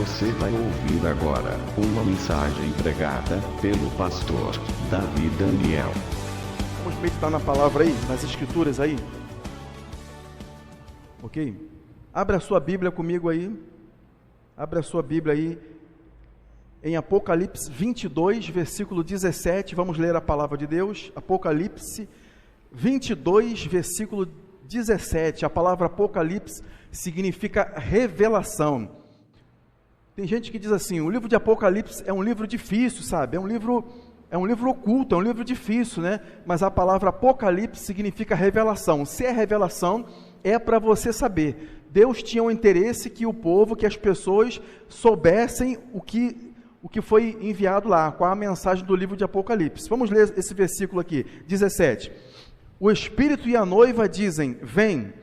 Você vai ouvir agora uma mensagem pregada pelo pastor Davi Daniel. Vamos meditar na palavra aí, nas escrituras aí. Ok? Abra a sua Bíblia comigo aí. Abra a sua Bíblia aí em Apocalipse 22, versículo 17. Vamos ler a palavra de Deus. Apocalipse 22, versículo 17. A palavra Apocalipse significa revelação. Tem gente que diz assim, o livro de Apocalipse é um livro difícil, sabe? É um livro oculto, é um livro difícil, né? Mas a palavra Apocalipse significa revelação. Se é revelação, é para você saber. Deus tinha um interesse que o povo, que as pessoas soubessem o que foi enviado lá, qual a mensagem do livro de Apocalipse. Vamos ler esse versículo aqui, 17. O Espírito e a noiva dizem, vem.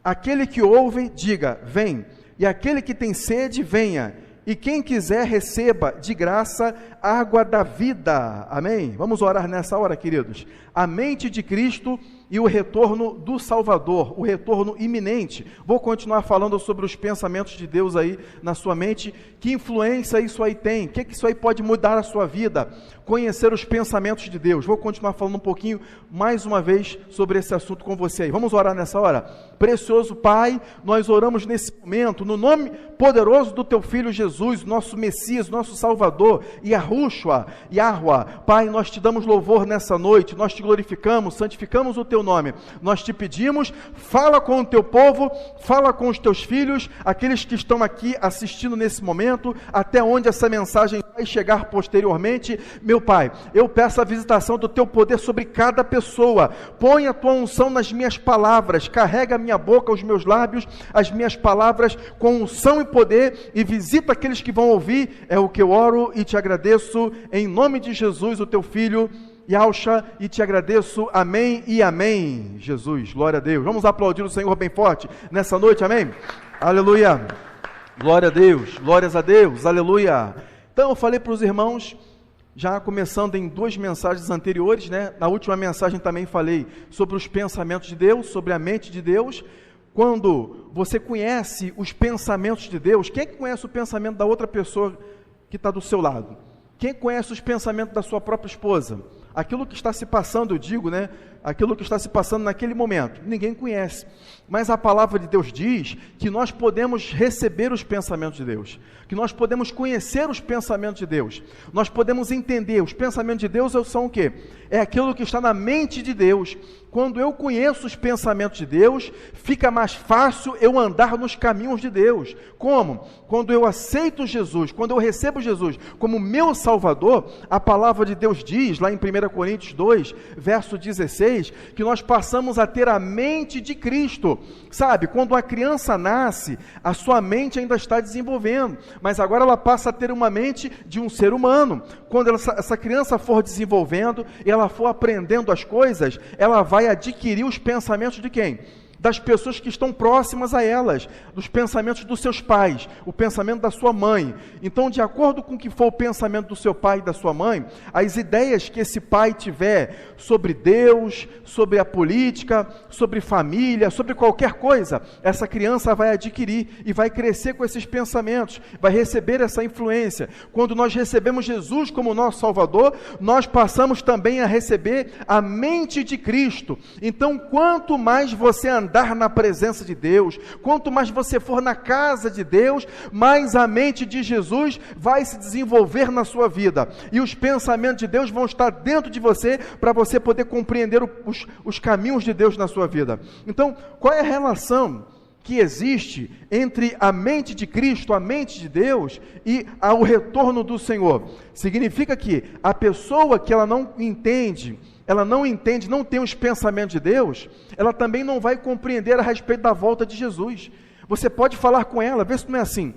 Aquele que ouve, diga, vem. E aquele que tem sede, venha. E quem quiser, receba de graça água da vida. Amém? Vamos orar nessa hora, queridos. A mente de Cristo e o retorno do Salvador, o retorno iminente. Vou continuar falando sobre os pensamentos de Deus aí na sua mente. Que influência isso aí tem? O que isso aí pode mudar a sua vida? Conhecer os pensamentos de Deus. Vou continuar falando um pouquinho, mais uma vez, sobre esse assunto com você aí. Vamos orar nessa hora? Precioso Pai, nós oramos nesse momento, no nome poderoso do Teu Filho Jesus, nosso Messias, nosso Salvador, Yahushua, Yahua. Pai, nós te damos louvor nessa noite, nós te glorificamos, santificamos o Teu nome. Nós te pedimos, fala com o Teu povo, fala com os Teus filhos, aqueles que estão aqui assistindo nesse momento, até onde essa mensagem vai chegar posteriormente. Meu Pai, eu peço a visitação do Teu poder sobre cada pessoa. Põe a Tua unção nas minhas palavras, carrega a minha boca, os meus lábios, as minhas palavras com unção e poder, e visita aqueles que vão ouvir. É o que eu oro e te agradeço em nome de Jesus, o Teu Filho, Yahusha, e te agradeço, amém e amém. Jesus, glória a Deus. Vamos aplaudir o Senhor bem forte nessa noite, amém? Aleluia, glória a Deus, glórias a Deus, aleluia. Então eu falei para os irmãos, já começando em 2 mensagens anteriores, né? Na última mensagem também falei sobre os pensamentos de Deus, sobre a mente de Deus. Quando você conhece os pensamentos de Deus, quem é que conhece o pensamento da outra pessoa que está do seu lado? Quem conhece os pensamentos da sua própria esposa? Aquilo que está se passando, eu digo, né? Aquilo que está se passando naquele momento, ninguém conhece. Mas a palavra de Deus diz que nós podemos receber os pensamentos de Deus, que nós podemos conhecer os pensamentos de Deus, nós podemos entender. Os pensamentos de Deus são o quê? É aquilo que está na mente de Deus. Quando eu conheço os pensamentos de Deus, fica mais fácil eu andar nos caminhos de Deus. Como? Quando eu aceito Jesus, quando eu recebo Jesus como meu Salvador, a palavra de Deus diz, lá em 1 Coríntios 2, verso 16, que nós passamos a ter a mente de Cristo. Sabe, quando a criança nasce, a sua mente ainda está desenvolvendo, mas agora ela passa a ter uma mente de um ser humano. Quando essa criança for desenvolvendo, e ela for aprendendo as coisas, ela vai adquirir os pensamentos de quem? Das pessoas que estão próximas a elas, dos pensamentos dos seus pais, o pensamento da sua mãe. Então, de acordo com o que for o pensamento do seu pai e da sua mãe, as ideias que esse pai tiver sobre Deus, sobre a política, sobre família, sobre qualquer coisa, essa criança vai adquirir e vai crescer com esses pensamentos, vai receber essa influência. Quando nós recebemos Jesus como nosso Salvador, nós passamos também a receber a mente de Cristo. Então, quanto mais você andar na presença de Deus, quanto mais você for na casa de Deus, mais a mente de Jesus vai se desenvolver na sua vida, e os pensamentos de Deus vão estar dentro de você, para você poder compreender os caminhos de Deus na sua vida. Então, qual é a relação que existe entre a mente de Cristo, a mente de Deus, e o retorno do Senhor? Significa que a pessoa que ela não entende, não tem os pensamentos de Deus, ela também não vai compreender a respeito da volta de Jesus. Você pode falar com ela, vê se não é assim.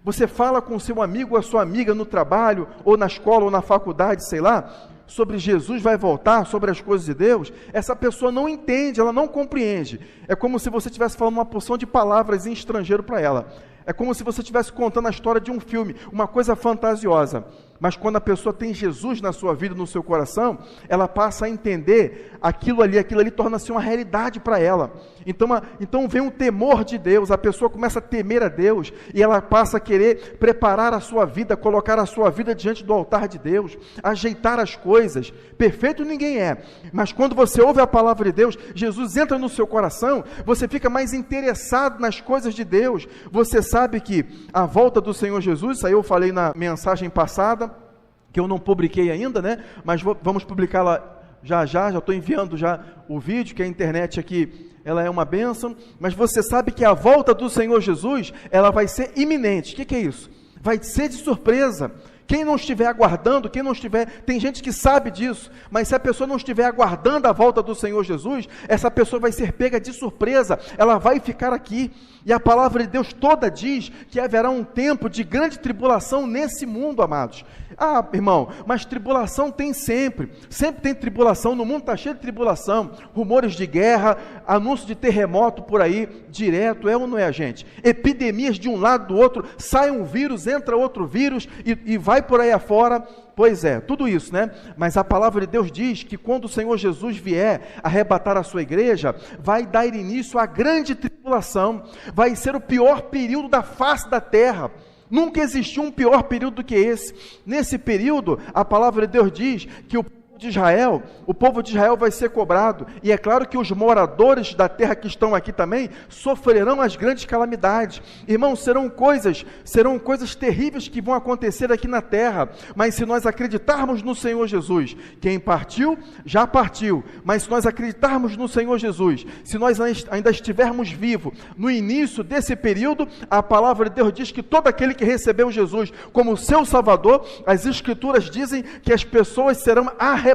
Você fala com seu amigo ou a sua amiga no trabalho, ou na escola, ou na faculdade, sei lá, sobre Jesus vai voltar, sobre as coisas de Deus, essa pessoa não entende, ela não compreende. É como se você estivesse falando uma porção de palavras em estrangeiro para ela. É como se você estivesse contando a história de um filme, uma coisa fantasiosa. mas quando a pessoa tem Jesus na sua vida, no seu coração, ela passa a entender aquilo ali torna-se uma realidade para ela. Então vem um temor de Deus, a pessoa começa a temer a Deus, e ela passa a querer preparar a sua vida, colocar a sua vida diante do altar de Deus, ajeitar as coisas. Perfeito ninguém é, mas quando você ouve a palavra de Deus, Jesus entra no seu coração, você fica mais interessado nas coisas de Deus. Você sabe que a volta do Senhor Jesus, isso aí eu falei na mensagem passada, que eu não publiquei ainda, né? Mas vamos publicá-la já estou enviando já o vídeo, que a internet aqui, ela é uma bênção, mas você sabe que a volta do Senhor Jesus, ela vai ser iminente. O que é isso? Vai ser de surpresa. Quem não estiver aguardando, tem gente que sabe disso, mas se a pessoa não estiver aguardando a volta do Senhor Jesus, essa pessoa vai ser pega de surpresa, ela vai ficar aqui, e a palavra de Deus toda diz que haverá um tempo de grande tribulação nesse mundo, amados. Ah, irmão, mas tribulação tem sempre tem tribulação, no mundo está cheio de tribulação, rumores de guerra, anúncio de terremoto por aí, direto, é ou não é, gente? Epidemias de um lado do outro, sai um vírus, entra outro vírus, e vai por aí afora. Pois é, tudo isso, né? Mas a palavra de Deus diz que quando o Senhor Jesus vier arrebatar a sua igreja, vai dar início à grande tribulação, vai ser o pior período da face da terra. Nunca existiu um pior período do que esse. Nesse período, a palavra de Deus diz que o povo de Israel vai ser cobrado, e é claro que os moradores da terra que estão aqui também sofrerão as grandes calamidades. Irmãos, serão coisas terríveis que vão acontecer aqui na terra, mas se nós acreditarmos no Senhor Jesus, quem partiu, já partiu, mas se nós acreditarmos no Senhor Jesus, se nós ainda estivermos vivos no início desse período, a palavra de Deus diz que todo aquele que recebeu Jesus como seu Salvador, as Escrituras dizem que as pessoas serão arrebatadas.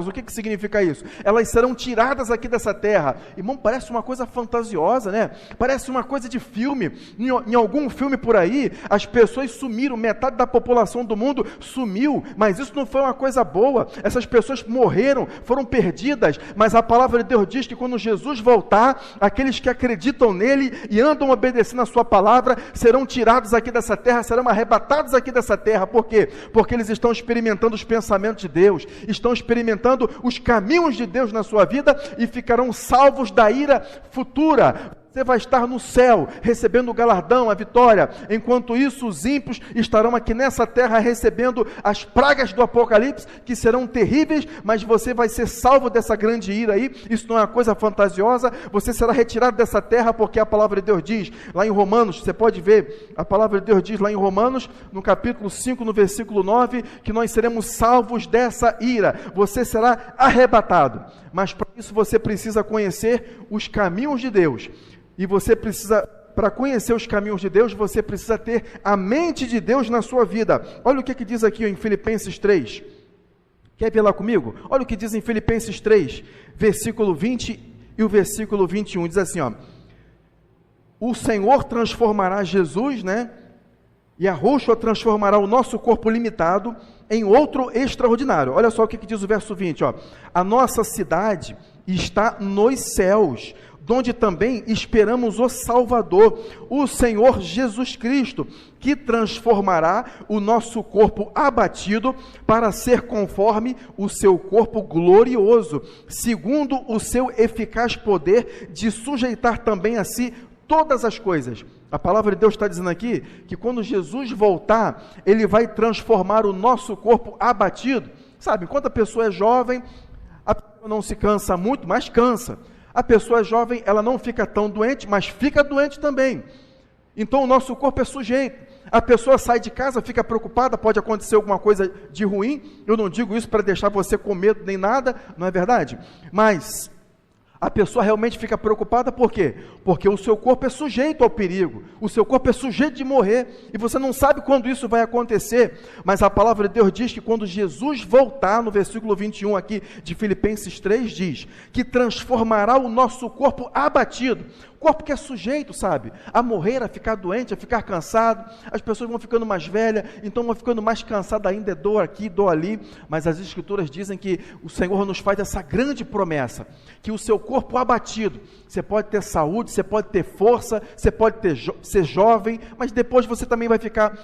O que significa isso? Elas serão tiradas aqui dessa terra. Irmão, parece uma coisa fantasiosa, né? Parece uma coisa de filme. Em algum filme por aí, as pessoas sumiram, metade da população do mundo sumiu, mas isso não foi uma coisa boa. Essas pessoas morreram, foram perdidas, mas a palavra de Deus diz que quando Jesus voltar, aqueles que acreditam nele e andam obedecendo a sua palavra, serão tirados aqui dessa terra, serão arrebatados aqui dessa terra. Por quê? Porque eles estão experimentando os pensamentos de Deus, estão experimentando os caminhos de Deus na sua vida e ficarão salvos da ira futura. Você vai estar no céu, recebendo o galardão, a vitória. Enquanto isso, os ímpios estarão aqui nessa terra, recebendo as pragas do Apocalipse, que serão terríveis, mas você vai ser salvo dessa grande ira aí. Isso não é uma coisa fantasiosa. Você será retirado dessa terra, porque a palavra de Deus diz, lá em Romanos, você pode ver, a palavra de Deus diz lá em Romanos, no capítulo 5, no versículo 9, que nós seremos salvos dessa ira. Você será arrebatado. Mas para isso você precisa conhecer os caminhos de Deus. E você precisa, para conhecer os caminhos de Deus, você precisa ter a mente de Deus na sua vida. Olha o que diz aqui em Filipenses 3. Quer ver lá comigo? Olha o que diz em Filipenses 3, versículo 20 e o versículo 21. Diz assim, ó: o Senhor transformará Jesus, né? E a Yahshua transformará o nosso corpo limitado em outro extraordinário. Olha só o que diz o verso 20, ó: a nossa cidade está nos céus, donde também esperamos o Salvador, o Senhor Jesus Cristo, que transformará o nosso corpo abatido para ser conforme o seu corpo glorioso, segundo o seu eficaz poder de sujeitar também a si todas as coisas. A palavra de Deus está dizendo aqui que quando Jesus voltar, ele vai transformar o nosso corpo abatido. Sabe, enquanto a pessoa é jovem, a pessoa não se cansa muito, mas cansa. A pessoa jovem, ela não fica tão doente, mas fica doente também. Então o nosso corpo é sujeito. A pessoa sai de casa, fica preocupada, pode acontecer alguma coisa de ruim. Eu não digo isso para deixar você com medo nem nada, não é verdade? Mas a pessoa realmente fica preocupada, por quê? Porque o seu corpo é sujeito ao perigo, o seu corpo é sujeito de morrer, e você não sabe quando isso vai acontecer, mas a palavra de Deus diz que quando Jesus voltar, no versículo 21 aqui de Filipenses 3, diz que transformará o nosso corpo abatido. corpo que é sujeito, sabe, a morrer, a ficar doente, a ficar cansado. As pessoas vão ficando mais velhas, então vão ficando mais cansadas ainda, é dor aqui, dor ali, mas as Escrituras dizem que o Senhor nos faz essa grande promessa, que o seu corpo abatido, você pode ter saúde, você pode ter força, você pode ser jovem, mas depois você também vai ficar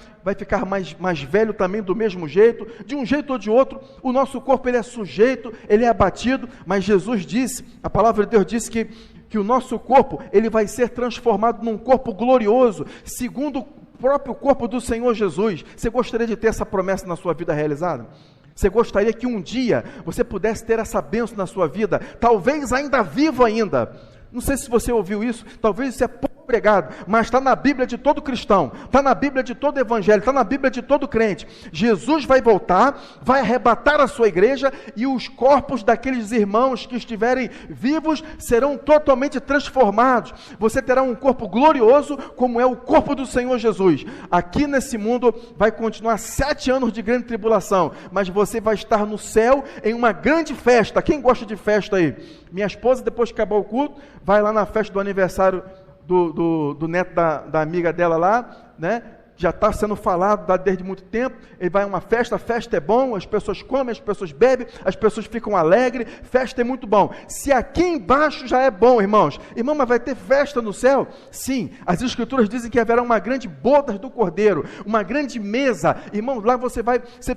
mais velho também do mesmo jeito, de um jeito ou de outro. O nosso corpo, ele é sujeito, ele é abatido, mas Jesus disse, a palavra de Deus disse que o nosso corpo, ele vai ser transformado num corpo glorioso, segundo o próprio corpo do Senhor Jesus. Você gostaria de ter essa promessa na sua vida realizada? Você gostaria que um dia você pudesse ter essa bênção na sua vida, talvez ainda vivo ainda? Não sei se você ouviu isso, talvez isso é pouco pregado, mas está na Bíblia de todo cristão, está na Bíblia de todo evangelho, está na Bíblia de todo crente. Jesus vai voltar, vai arrebatar a sua igreja, e os corpos daqueles irmãos que estiverem vivos serão totalmente transformados. Você terá um corpo glorioso, como é o corpo do Senhor Jesus. Aqui nesse mundo vai continuar 7 anos de grande tribulação, mas você vai estar no céu em uma grande festa. Quem gosta de festa aí? Minha esposa, depois que acabar o culto, vai lá na festa do aniversário do neto da amiga dela lá, né? Já está sendo falado desde muito tempo. Ele vai a uma festa, a festa é bom, as pessoas comem, as pessoas bebem, as pessoas ficam alegres, festa é muito bom. Se aqui embaixo já é bom, irmãos, mas vai ter festa no céu? Sim, as Escrituras dizem que haverá uma grande boda do Cordeiro, uma grande mesa. Irmãos, lá você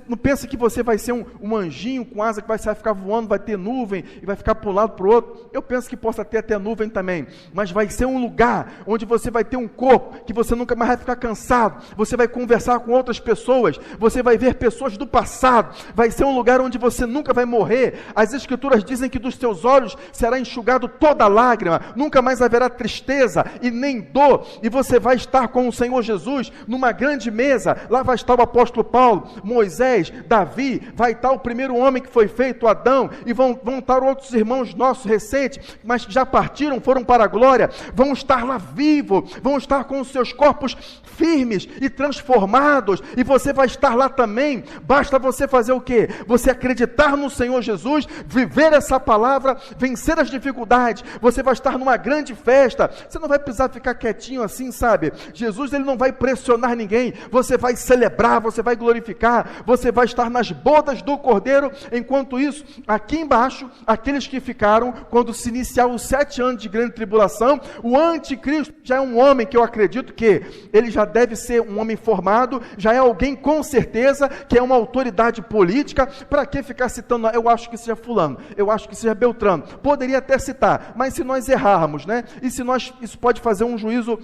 não pensa que você vai ser um anjinho com asa que vai ficar voando, vai ter nuvem e vai ficar para um lado para o outro. Eu penso que possa ter até nuvem também, mas vai ser um lugar onde você vai ter um corpo que você nunca mais vai ficar cansado. Você vai conversar com outras pessoas, você vai ver pessoas do passado, vai ser um lugar onde você nunca vai morrer. As Escrituras dizem que dos teus olhos será enxugado toda lágrima, nunca mais haverá tristeza e nem dor, e você vai estar com o Senhor Jesus numa grande mesa. Lá vai estar o apóstolo Paulo, Moisés, Davi, vai estar o primeiro homem que foi feito, Adão, e vão estar outros irmãos nossos recentes, mas que já partiram, foram para a glória, vão estar lá vivos, vão estar com os seus corpos firmes e transformados, e você vai estar lá também. Basta você fazer o quê? Você acreditar no Senhor Jesus, viver essa palavra, vencer as dificuldades. Você vai estar numa grande festa. Você não vai precisar ficar quietinho assim, sabe? Jesus, ele não vai pressionar ninguém. Você vai celebrar, você vai glorificar, você vai estar nas bodas do Cordeiro. Enquanto isso, aqui embaixo, aqueles que ficaram, quando se iniciar os 7 anos de grande tribulação, o anticristo já é um homem que eu acredito que ele já deve ser um homem formado, já é alguém com certeza que é uma autoridade política. Para que ficar citando? Eu acho que seja fulano, eu acho que seja Beltrano. Poderia até citar, mas se nós errarmos, né? E se isso pode fazer um juízo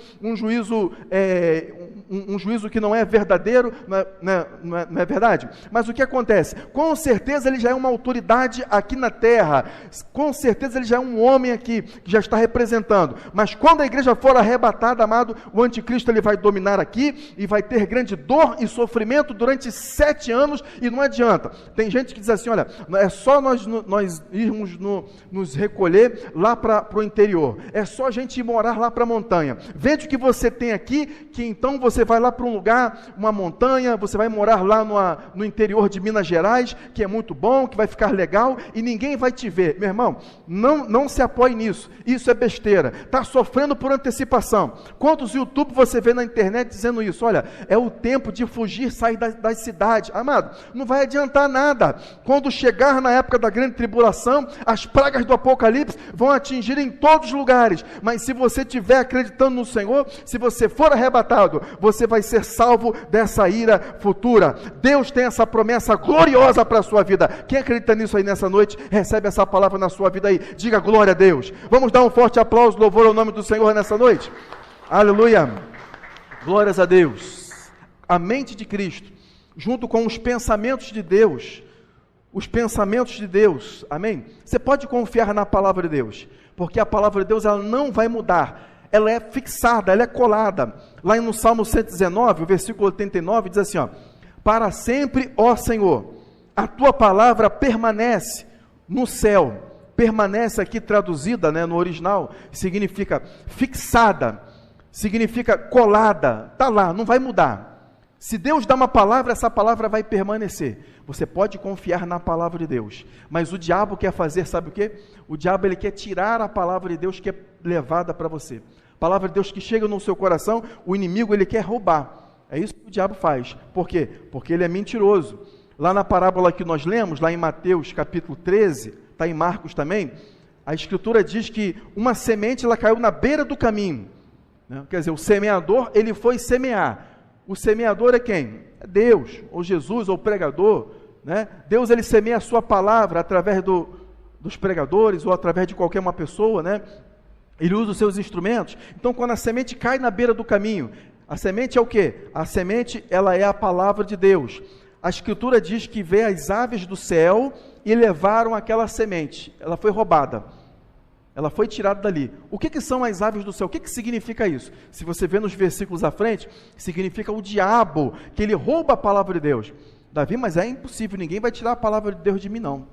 que não é verdadeiro, não é verdade? Mas o que acontece? Com certeza ele já é uma autoridade aqui na terra, com certeza ele já é um homem aqui, que já está representando, mas quando a igreja for arrebatada, amado, o anticristo ele vai dominar aqui, e vai ter grande dor e sofrimento durante 7 anos, e não adianta. Tem gente que diz assim, olha, é só nós irmos nos recolher lá para o interior, é só a gente ir morar lá para a montanha. Vende o que você tem aqui, que então você vai lá para um lugar, uma montanha, você vai morar lá no interior de Minas Gerais, que é muito bom, que vai ficar legal, e ninguém vai te ver. Meu irmão, não se apoie nisso, isso é besteira, está sofrendo por antecipação. Quantos YouTube você vê na internet dizendo isso? Olha, é o tempo de fugir, sair das cidades. Amado, não vai adiantar nada. Quando chegar na época da grande tribulação, as pragas do Apocalipse vão atingir em todos os lugares, mas se você estiver acreditando no Senhor, se você for arrebatado, você vai ser salvo dessa ira futura. Deus tem essa promessa gloriosa para a sua vida. Quem acredita nisso aí nessa noite, recebe essa palavra na sua vida aí. Diga glória a Deus. Vamos dar um forte aplauso, louvor ao nome do Senhor nessa noite. Aleluia. Glórias a Deus. A mente de Cristo, junto com os pensamentos de Deus, amém? Você pode confiar na palavra de Deus, porque a palavra de Deus ela não vai mudar, ela é fixada, ela é colada. Lá no Salmo 119, o versículo 89, diz assim, ó: para sempre, ó Senhor, a tua palavra permanece no céu. Permanece aqui traduzida, né, no original, significa fixada, significa colada, está lá, não vai mudar. Se Deus dá uma palavra, essa palavra vai permanecer. Você pode confiar na palavra de Deus, mas o diabo quer fazer, sabe o quê? O diabo ele quer tirar a palavra de Deus que é levada para você. Palavra de Deus que chega no seu coração, o inimigo ele quer roubar. É isso que o diabo faz. Por quê? Porque ele é mentiroso. Lá na parábola que nós lemos, lá em Mateus capítulo 13, está em Marcos também, a Escritura diz que uma semente ela caiu na beira do caminho. Né? Quer dizer, o semeador ele foi semear. O semeador é quem? É Deus, ou Jesus, ou o pregador. Né? Deus ele semeia a sua palavra através dos pregadores, ou através de qualquer uma pessoa, né? Ele usa os seus instrumentos. Então, quando a semente cai na beira do caminho, a semente é o quê? A semente, ela é a palavra de Deus. A Escritura diz que veio as aves do céu e levaram aquela semente. Ela foi roubada. Ela foi tirada dali. O que são as aves do céu? O que significa isso? Se você vê nos versículos à frente, significa o diabo, que ele rouba a palavra de Deus. Davi, mas é impossível, ninguém vai tirar a palavra de Deus de mim, não.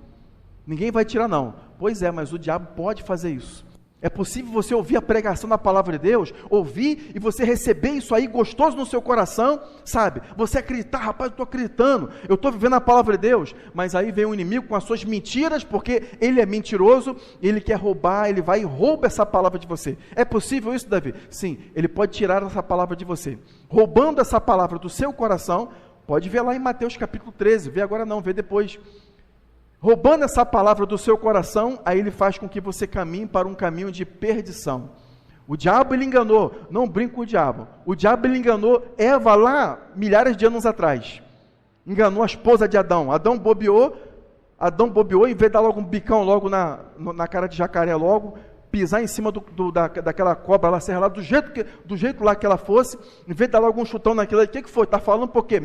Ninguém vai tirar, não. Pois é, mas o diabo pode fazer isso. É possível você ouvir a pregação da palavra de Deus, ouvir e você receber isso aí gostoso no seu coração, sabe? Você acreditar, rapaz, eu estou acreditando, eu estou vivendo a palavra de Deus, mas aí vem o inimigo com as suas mentiras, porque ele é mentiroso, ele quer roubar, ele vai e rouba essa palavra de você. É possível isso, Davi? Sim, ele pode tirar essa palavra de você. Roubando essa palavra do seu coração, pode ver lá em Mateus capítulo 13, vê agora não, vê depois. Roubando essa palavra do seu coração, aí ele faz com que você caminhe para um caminho de perdição. O diabo ele enganou, não brinca com o diabo ele enganou Eva lá milhares de anos atrás, enganou a esposa de Adão. Adão bobeou, em vez de dar logo um bicão logo na cara de jacaré logo, pisar em cima daquela cobra lá serralada, do jeito lá que ela fosse, em vez de dar logo um chutão naquilo, o que foi? Está falando por quê?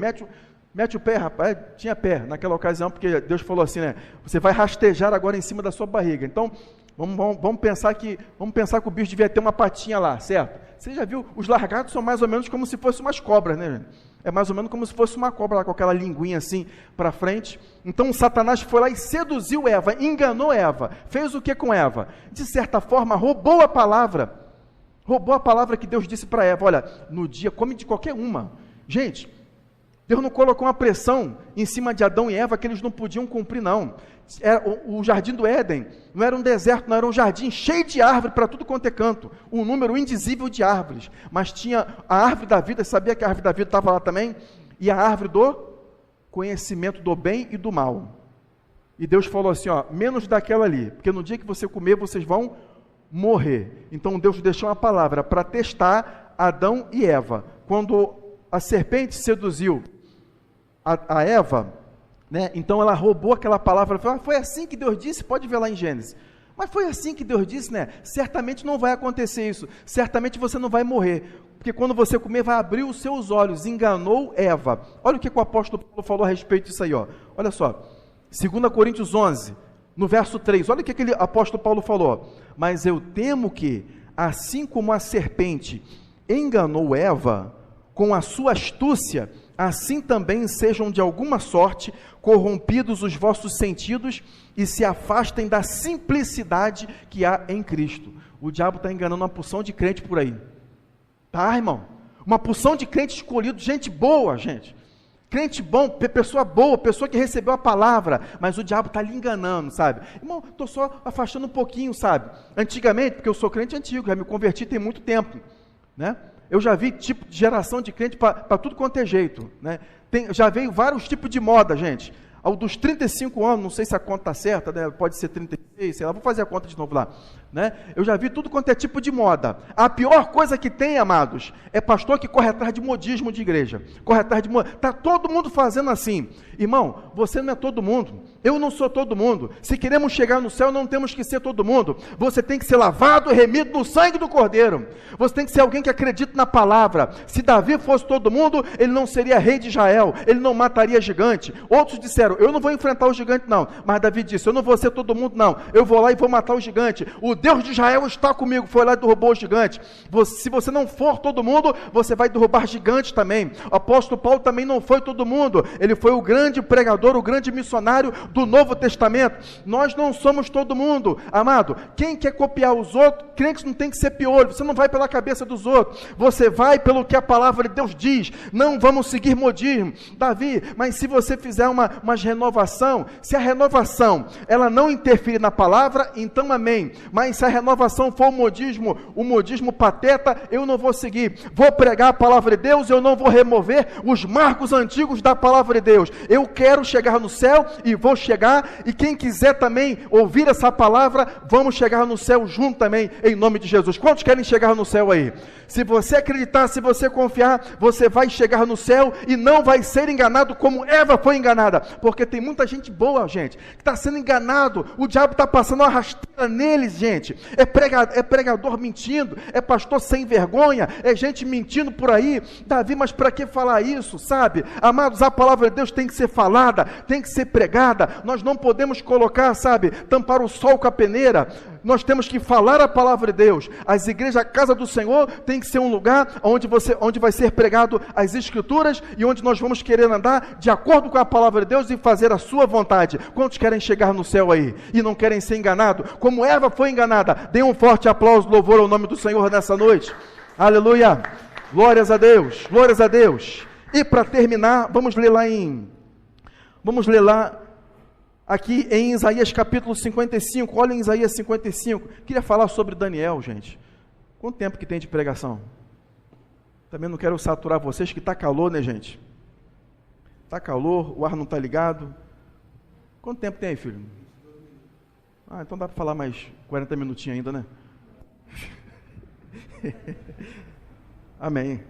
Mete o pé, rapaz. Tinha pé naquela ocasião, porque Deus falou assim, né? Você vai rastejar agora em cima da sua barriga. Então, vamos pensar que o bicho devia ter uma patinha lá, certo? Você já viu, os largados são mais ou menos como se fossem umas cobras, né? É mais ou menos como se fosse uma cobra lá, com aquela linguinha assim, para frente. Então, Satanás foi lá e seduziu Eva, enganou Eva. Fez o que com Eva? De certa forma, roubou a palavra que Deus disse para Eva. Olha, no dia, come de qualquer uma. Gente, Deus não colocou uma pressão em cima de Adão e Eva que eles não podiam cumprir, não. O jardim do Éden não era um deserto, não era um jardim cheio de árvore para tudo quanto é canto, um número indizível de árvores, mas tinha a árvore da vida. Sabia que a árvore da vida estava lá também? E a árvore do conhecimento do bem e do mal. E Deus falou assim, ó, menos daquela ali, porque no dia que você comer, vocês vão morrer. Então Deus deixou uma palavra para testar Adão e Eva. Quando a serpente seduziu a Eva, né? Então ela roubou aquela palavra, ela falou, foi assim que Deus disse, pode ver lá em Gênesis, mas foi assim que Deus disse, né? Certamente não vai acontecer isso, certamente você não vai morrer, porque quando você comer vai abrir os seus olhos. Enganou Eva. Olha o que o apóstolo Paulo falou a respeito disso aí, ó. Olha só, 2 Coríntios 11, no verso 3, olha o que aquele apóstolo Paulo falou, mas eu temo que, assim como a serpente enganou Eva com a sua astúcia, assim também sejam de alguma sorte corrompidos os vossos sentidos e se afastem da simplicidade que há em Cristo. O diabo está enganando uma porção de crente por aí. Tá, irmão? Uma porção de crente escolhido, gente boa, gente. Crente bom, pessoa boa, pessoa que recebeu a palavra, mas o diabo está lhe enganando, sabe? Irmão, estou só afastando um pouquinho, sabe? Antigamente, porque eu sou crente antigo, já me converti tem muito tempo, né? Eu já vi tipo de geração de crente para tudo quanto é jeito, né? Já veio vários tipos de moda, gente. Ao dos 35 anos, não sei se a conta está certa, né? Pode ser 36, sei lá, vou fazer a conta de novo lá, né? Eu já vi tudo quanto é tipo de moda. A pior coisa que tem, amados, é pastor que corre atrás de modismo de igreja, corre atrás de moda. Está todo mundo fazendo assim. Irmão, você não é todo mundo, eu não sou todo mundo. Se queremos chegar no céu, não temos que ser todo mundo. Você tem que ser lavado e remido no sangue do Cordeiro. Você tem que ser alguém que acredita na palavra. Se Davi fosse todo mundo, ele não seria rei de Israel, ele não mataria gigante. Outros disseram, eu não vou enfrentar o gigante não, mas Davi disse, eu não vou ser todo mundo não, eu vou lá e vou matar o gigante. O Deus de Israel está comigo, foi lá e derrubou o gigante. Se você não for todo mundo, você vai derrubar gigantes também. O apóstolo Paulo também não foi todo mundo, ele foi o grande pregador, o grande missionário do Novo Testamento. Nós não somos todo mundo, amado. Quem quer copiar os outros, crente não tem que ser piolho, você não vai pela cabeça dos outros, você vai pelo que a palavra de Deus diz. Não vamos seguir modismo. Davi, mas se você fizer uma renovação, se a renovação ela não interferir na palavra, então amém. Mas Mas se a renovação for o modismo pateta, eu não vou seguir. Vou pregar a palavra de Deus, eu não vou remover os marcos antigos da palavra de Deus. Eu quero chegar no céu e vou chegar, e quem quiser também ouvir essa palavra, vamos chegar no céu junto também, em nome de Jesus. Quantos querem chegar no céu aí? Se você acreditar, se você confiar, você vai chegar no céu e não vai ser enganado como Eva foi enganada, porque tem muita gente boa, gente, que está sendo enganado, o diabo está passando uma rasteira neles, gente, é pregador mentindo, é pastor sem vergonha, é gente mentindo por aí. Davi, mas para que falar isso, sabe? Amados, a palavra de Deus tem que ser falada, tem que ser pregada, nós não podemos colocar, sabe, tampar o sol com a peneira, nós temos que falar a palavra de Deus. As igrejas, a casa do Senhor tem que ser um lugar onde vai ser pregado as escrituras e onde nós vamos querer andar de acordo com a palavra de Deus e fazer a sua vontade. Quantos querem chegar no céu aí e não querem ser enganados, como Eva foi enganada? Dê um forte aplauso, louvor ao nome do Senhor nessa noite. Aleluia, glórias a Deus, glórias a Deus. E para terminar, vamos ler lá aqui em Isaías capítulo 55, olha em Isaías 55, queria falar sobre Daniel, gente. Quanto tempo que tem de pregação? Também não quero saturar vocês, que está calor, né, gente? Está calor, o ar não está ligado. Quanto tempo tem aí, filho? Então dá para falar mais 40 minutinhos ainda, né? Amém.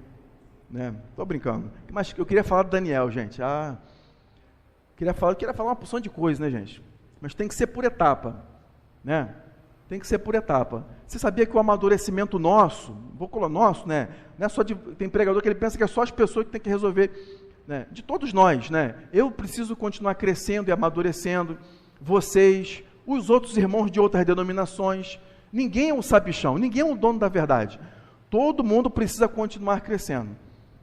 Né? Tô brincando. Mas eu queria falar do Daniel, gente. Queria falar uma porção de coisas, né, gente? Mas tem que ser por etapa, né? Tem que ser por etapa. Você sabia que o amadurecimento nosso, vou colocar nosso, né? Não é só tem pregador que ele pensa que é só as pessoas que tem que resolver, né? De todos nós, né? Eu preciso continuar crescendo e amadurecendo. Vocês, os outros irmãos de outras denominações, ninguém é um sabichão, ninguém é um dono da verdade. Todo mundo precisa continuar crescendo.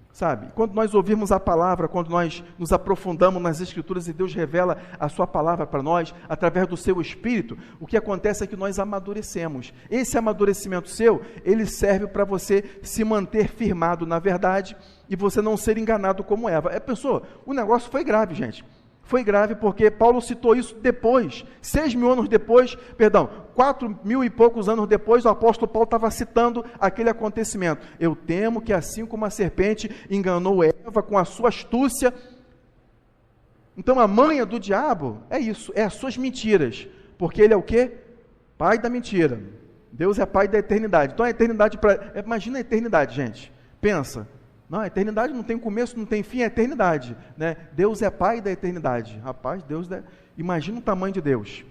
Sabe, quando nós ouvirmos a palavra, quando nós nos aprofundamos nas Escrituras e Deus revela a sua palavra para nós, através do seu Espírito, o que acontece é que nós amadurecemos. Esse amadurecimento seu, ele serve para você se manter firmado na verdade e você não ser enganado como Eva. Pensou, o negócio foi grave, gente. Foi grave porque Paulo citou isso depois, 4.000 e poucos anos depois, o apóstolo Paulo estava citando aquele acontecimento. Eu temo que assim como a serpente enganou Eva com a sua astúcia, então a manha do diabo é isso, é as suas mentiras, porque ele é o quê? Pai da mentira. Deus é pai da eternidade. Então a eternidade, imagina a eternidade, gente, pensa. Não, a eternidade não tem começo, não tem fim, é eternidade, né? Deus é pai da eternidade. Rapaz, imagina o tamanho de Deus.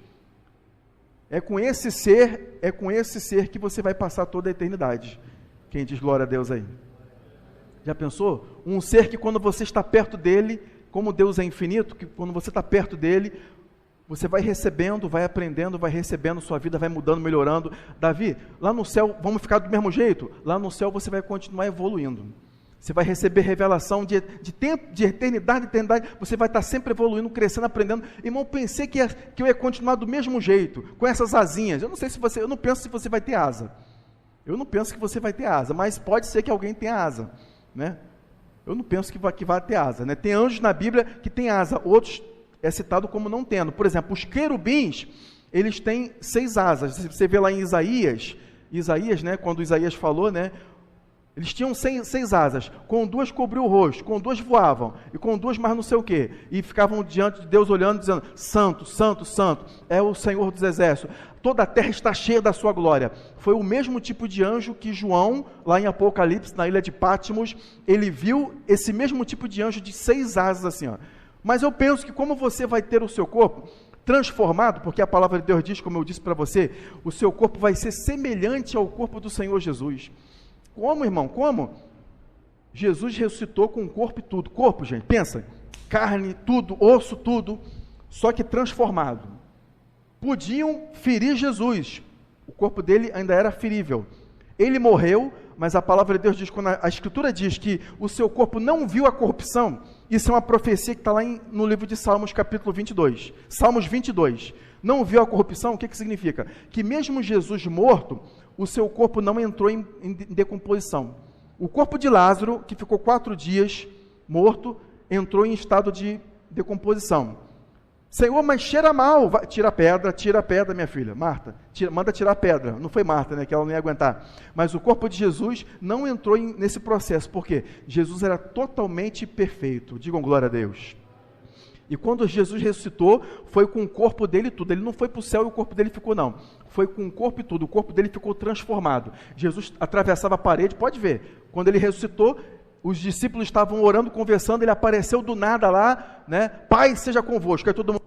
É com esse ser que você vai passar toda a eternidade. Quem diz glória a Deus aí? Já pensou? Um ser que quando você está perto dele, como Deus é infinito, que quando você está perto dele, você vai recebendo, vai aprendendo, vai recebendo, sua vida vai mudando, melhorando. Davi, lá no céu, vamos ficar do mesmo jeito? Lá no céu você vai continuar evoluindo. Você vai receber revelação de tempo, de eternidade, você vai estar sempre evoluindo, crescendo, aprendendo. Irmão, pensei que eu ia continuar do mesmo jeito, com essas asinhas. Eu não penso se você vai ter asa. Eu não penso que você vai ter asa, mas pode ser que alguém tenha asa, né? Eu não penso que vai ter asa, né? Tem anjos na Bíblia que têm asa, outros é citado como não tendo. Por exemplo, os querubins, eles têm 6 asas. Você vê lá em Isaías, né? Quando Isaías falou, né? Eles tinham 6 asas, com 2 cobriu o rosto, com 2 voavam, e com 2 mais não sei o quê, e ficavam diante de Deus olhando, dizendo, santo, santo, santo, é o Senhor dos exércitos, toda a terra está cheia da sua glória. Foi o mesmo tipo de anjo que João, lá em Apocalipse, na ilha de Patmos, ele viu esse mesmo tipo de anjo de 6 asas assim, ó. Mas eu penso que como você vai ter o seu corpo transformado, porque a palavra de Deus diz, como eu disse para você, o seu corpo vai ser semelhante ao corpo do Senhor Jesus. Como, irmão? Como? Jesus ressuscitou com o corpo e tudo. Corpo, gente, pensa, carne, tudo, osso, tudo, só que transformado. Podiam ferir Jesus, o corpo dele ainda era ferível. Ele morreu, mas a palavra de Deus diz, quando a Escritura diz que o seu corpo não viu a corrupção, isso é uma profecia que está lá no livro de Salmos, capítulo 22. Salmos 22. Não viu a corrupção, o que significa? Que mesmo Jesus morto, o seu corpo não entrou em decomposição. O corpo de Lázaro, que ficou 4 dias morto, entrou em estado de decomposição. Senhor, mas cheira mal. Vai, tira a pedra, minha filha. Marta, manda tirar a pedra. Não foi Marta, né, que ela não ia aguentar. Mas o corpo de Jesus não entrou nesse processo. Por quê? Jesus era totalmente perfeito. Digam glória a Deus. E quando Jesus ressuscitou, foi com o corpo dele tudo. Ele não foi para o céu e o corpo dele ficou, não. Foi com o corpo e tudo. O corpo dele ficou transformado. Jesus atravessava a parede, pode ver. Quando ele ressuscitou, os discípulos estavam orando, conversando, ele apareceu do nada lá, né? Pai, seja convosco. Aí todo mundo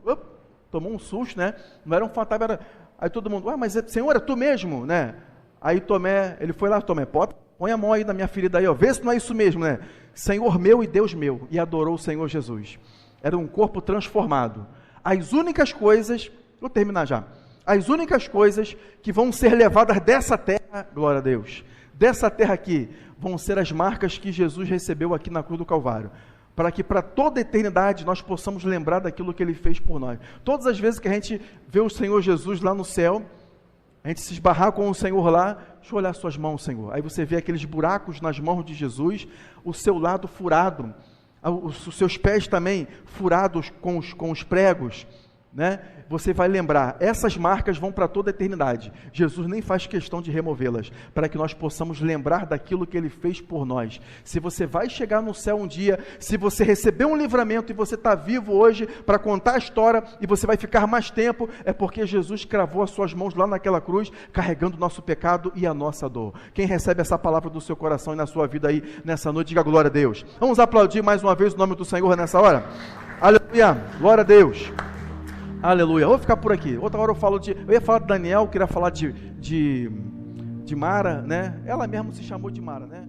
tomou um susto, né? Não era um fantasma, era... Aí todo mundo, mas Senhor, é tu mesmo, né? Aí Tomé, ele foi lá, Tomé, põe a mão aí na minha ferida aí, ó, vê se não é isso mesmo, né? Senhor meu e Deus meu. E adorou o Senhor Jesus. Era um corpo transformado. As únicas coisas, vou terminar já, as únicas coisas que vão ser levadas dessa terra, glória a Deus, dessa terra aqui, vão ser as marcas que Jesus recebeu aqui na cruz do Calvário, para que para toda a eternidade nós possamos lembrar daquilo que Ele fez por nós. Todas as vezes que a gente vê o Senhor Jesus lá no céu, a gente se esbarrar com o Senhor lá, deixa eu olhar suas mãos, Senhor, aí você vê aqueles buracos nas mãos de Jesus, o seu lado furado, os seus pés também furados com os pregos, né? Você vai lembrar, essas marcas vão para toda a eternidade. Jesus nem faz questão de removê-las, para que nós possamos lembrar daquilo que Ele fez por nós. Se você vai chegar no céu um dia, se você recebeu um livramento e você está vivo hoje para contar a história e você vai ficar mais tempo, é porque Jesus cravou as suas mãos lá naquela cruz, carregando o nosso pecado e a nossa dor. Quem recebe essa palavra do seu coração e na sua vida aí nessa noite, diga glória a Deus. Vamos aplaudir mais uma vez o nome do Senhor nessa hora? Aleluia, glória a Deus. Aleluia, vou ficar por aqui. Outra hora eu ia falar de Daniel, queria falar de Mara, né? Ela mesma se chamou de Mara, né?